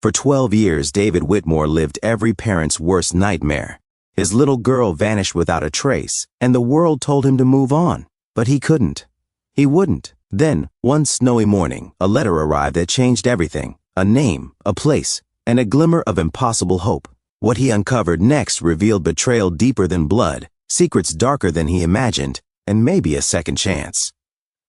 For 12 years, David Whitmore lived every parent's worst nightmare. His little girl vanished without a trace, and the world told him to move on. But he couldn't. He wouldn't. Then, one snowy morning, a letter arrived that changed everything. A name, a place, and a glimmer of impossible hope. What he uncovered next revealed betrayal deeper than blood, secrets darker than he imagined, and maybe a second chance.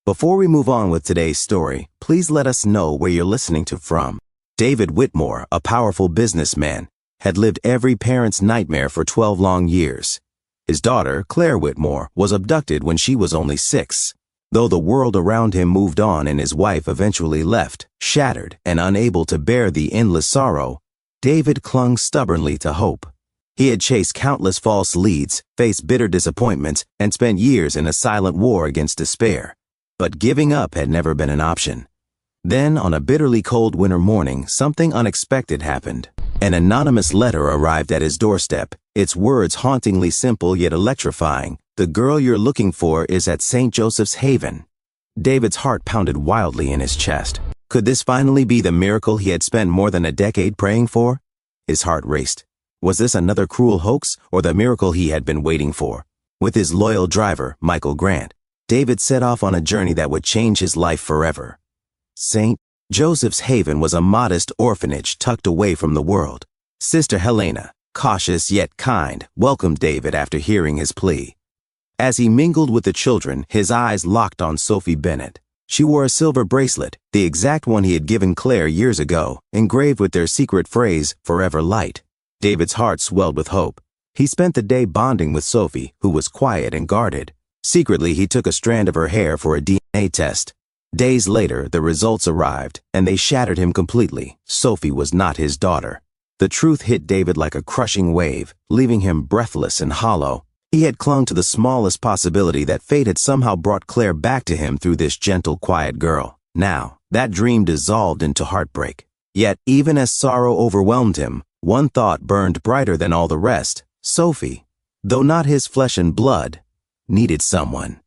Before we move on with today's story, please let us know where you're listening to from. David Whitmore, a powerful businessman, had lived every parent's nightmare for 12 long years. His daughter, Claire Whitmore, was abducted when she was only 6. Though the world around him moved on and his wife eventually left, shattered and unable to bear the endless sorrow, David clung stubbornly to hope. He had chased countless false leads, faced bitter disappointments, and spent years in a silent war against despair. But giving up had never been an option. Then, on a bitterly cold winter morning, something unexpected happened. An anonymous letter arrived at his doorstep, its words hauntingly simple yet electrifying. "The girl you're looking for is at St. Joseph's Haven." David's heart pounded wildly in his chest. Could this finally be the miracle he had spent more than a decade praying for? His heart raced. Was this another cruel hoax, or the miracle he had been waiting for? With his loyal driver, Michael Grant, David set off on a journey that would change his life forever. St. Joseph's Haven was a modest orphanage tucked away from the world. Sister Helena, cautious yet kind, welcomed David after hearing his plea. As he mingled with the children, his eyes locked on Sophie Bennett. She wore a silver bracelet, the exact one he had given Claire years ago, engraved with their secret phrase, "Forever Light." David's heart swelled with hope. He spent the day bonding with Sophie, who was quiet and guarded. Secretly, he took a strand of her hair for a DNA test. Days later, the results arrived, and they shattered him completely. Sophie was not his daughter. The truth hit David like a crushing wave, leaving him breathless and hollow. He had clung to the smallest possibility that fate had somehow brought Claire back to him through this gentle, quiet girl. Now, that dream dissolved into heartbreak. Yet, even as sorrow overwhelmed him, one thought burned brighter than all the rest. Sophie, though not his flesh and blood, needed someone.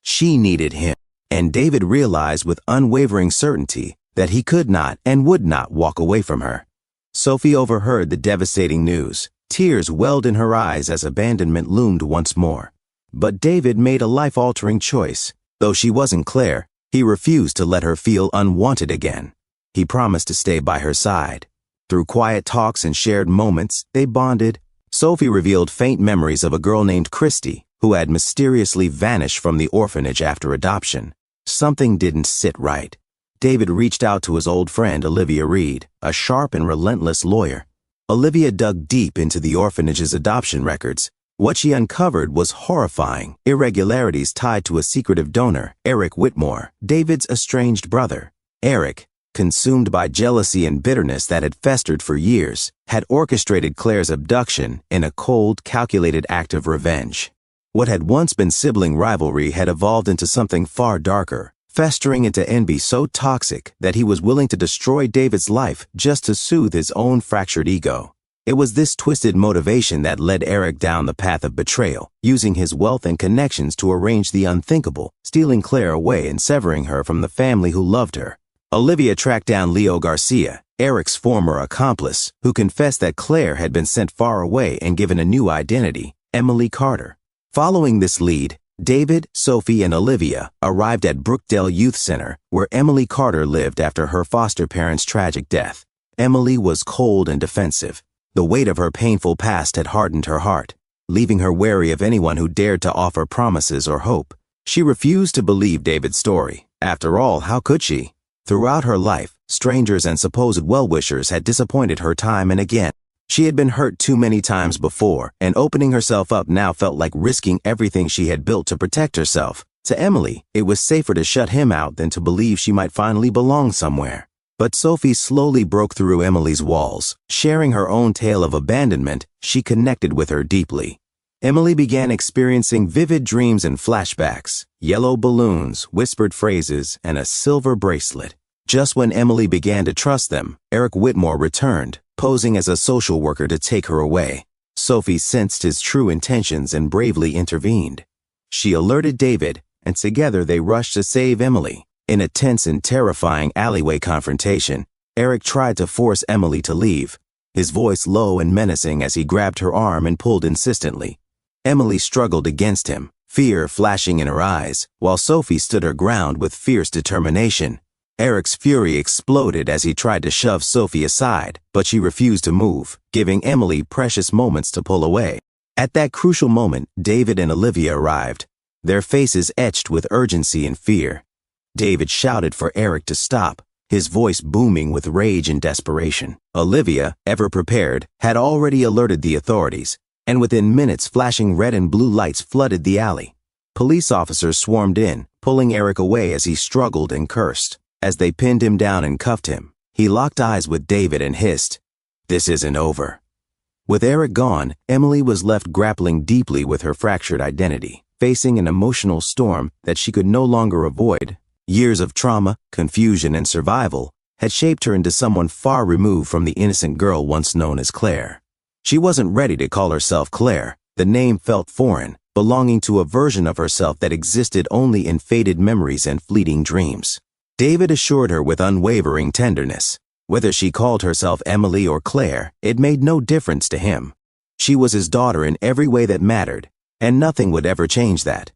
She needed him. And David realized with unwavering certainty that he could not and would not walk away from her. Sophie overheard the devastating news. Tears welled in her eyes as abandonment loomed once more. But David made a life-altering choice. Though she wasn't Claire, he refused to let her feel unwanted again. He promised to stay by her side. Through quiet talks and shared moments, they bonded. Sophie revealed faint memories of a girl named Christy, who had mysteriously vanished from the orphanage after adoption. Something didn't sit right. David reached out to his old friend Olivia Reed, a sharp and relentless lawyer. Olivia dug deep into the orphanage's adoption records. What she uncovered was horrifying: irregularities tied to a secretive donor, Eric Whitmore, David's estranged brother. Eric, consumed by jealousy and bitterness that had festered for years, had orchestrated Claire's abduction in a cold, calculated act of revenge. What had once been sibling rivalry had evolved into something far darker, festering into envy so toxic that he was willing to destroy David's life just to soothe his own fractured ego. It was this twisted motivation that led Eric down the path of betrayal, using his wealth and connections to arrange the unthinkable, stealing Claire away and severing her from the family who loved her. Olivia tracked down Leo Garcia, Eric's former accomplice, who confessed that Claire had been sent far away and given a new identity, Emily Carter. Following this lead, David, Sophie, and Olivia arrived at Brookdale Youth Center, where Emily Carter lived after her foster parents' tragic death. Emily was cold and defensive. The weight of her painful past had hardened her heart, leaving her wary of anyone who dared to offer promises or hope. She refused to believe David's story. After all, how could she? Throughout her life, strangers and supposed well-wishers had disappointed her time and again. She had been hurt too many times before, and opening herself up now felt like risking everything she had built to protect herself. To Emily, it was safer to shut him out than to believe she might finally belong somewhere. But Sophie slowly broke through Emily's walls. Sharing her own tale of abandonment, she connected with her deeply. Emily began experiencing vivid dreams and flashbacks, yellow balloons, whispered phrases, and a silver bracelet. Just when Emily began to trust them, Eric Whitmore returned, posing as a social worker to take her away. Sophie sensed his true intentions and bravely intervened. She alerted David, and together they rushed to save Emily. In a tense and terrifying alleyway confrontation, Eric tried to force Emily to leave, his voice low and menacing as he grabbed her arm and pulled insistently. Emily struggled against him, fear flashing in her eyes, while Sophie stood her ground with fierce determination. Eric's fury exploded as he tried to shove Sophie aside, but she refused to move, giving Emily precious moments to pull away. At that crucial moment, David and Olivia arrived, their faces etched with urgency and fear. David shouted for Eric to stop, his voice booming with rage and desperation. Olivia, ever prepared, had already alerted the authorities, and within minutes flashing red and blue lights flooded the alley. Police officers swarmed in, pulling Eric away as he struggled and cursed. As they pinned him down and cuffed him, he locked eyes with David and hissed, "This isn't over." With Eric gone, Emily was left grappling deeply with her fractured identity, facing an emotional storm that she could no longer avoid. Years of trauma, confusion, and survival had shaped her into someone far removed from the innocent girl once known as Claire. She wasn't ready to call herself Claire. The name felt foreign, belonging to a version of herself that existed only in faded memories and fleeting dreams. David assured her with unwavering tenderness. Whether she called herself Emily or Claire, it made no difference to him. She was his daughter in every way that mattered, and nothing would ever change that.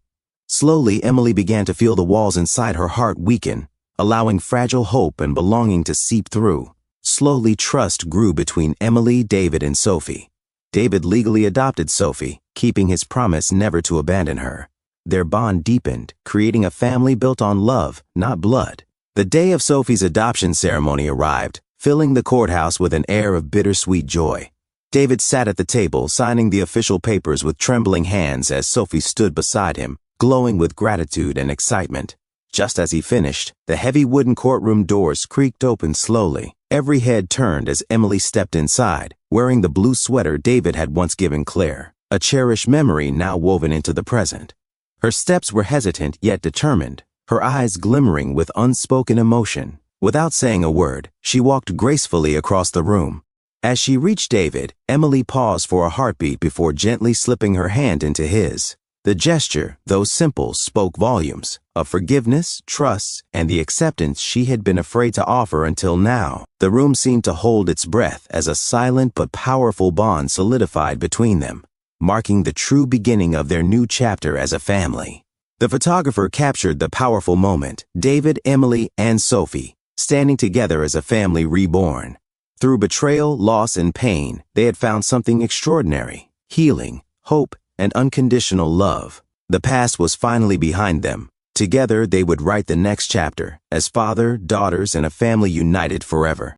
Slowly, Emily began to feel the walls inside her heart weaken, allowing fragile hope and belonging to seep through. Slowly, trust grew between Emily, David, and Sophie. David legally adopted Sophie, keeping his promise never to abandon her. Their bond deepened, creating a family built on love, not blood. The day of Sophie's adoption ceremony arrived, filling the courthouse with an air of bittersweet joy. David sat at the table, signing the official papers with trembling hands as Sophie stood beside him, glowing with gratitude and excitement. Just as he finished, the heavy wooden courtroom doors creaked open slowly. Every head turned as Emily stepped inside, wearing the blue sweater David had once given Claire, a cherished memory now woven into the present. Her steps were hesitant yet determined, her eyes glimmering with unspoken emotion. Without saying a word, she walked gracefully across the room. As she reached David, Emily paused for a heartbeat before gently slipping her hand into his. The gesture, though simple, spoke volumes of forgiveness, trust, and the acceptance she had been afraid to offer until now. The room seemed to hold its breath as a silent but powerful bond solidified between them, marking the true beginning of their new chapter as a family. The photographer captured the powerful moment, David, Emily, and Sophie, standing together as a family reborn. Through betrayal, loss, and pain, they had found something extraordinary: healing, hope, and unconditional love. The past was finally behind them. Together, they would write the next chapter, as father, daughters, and a family united forever.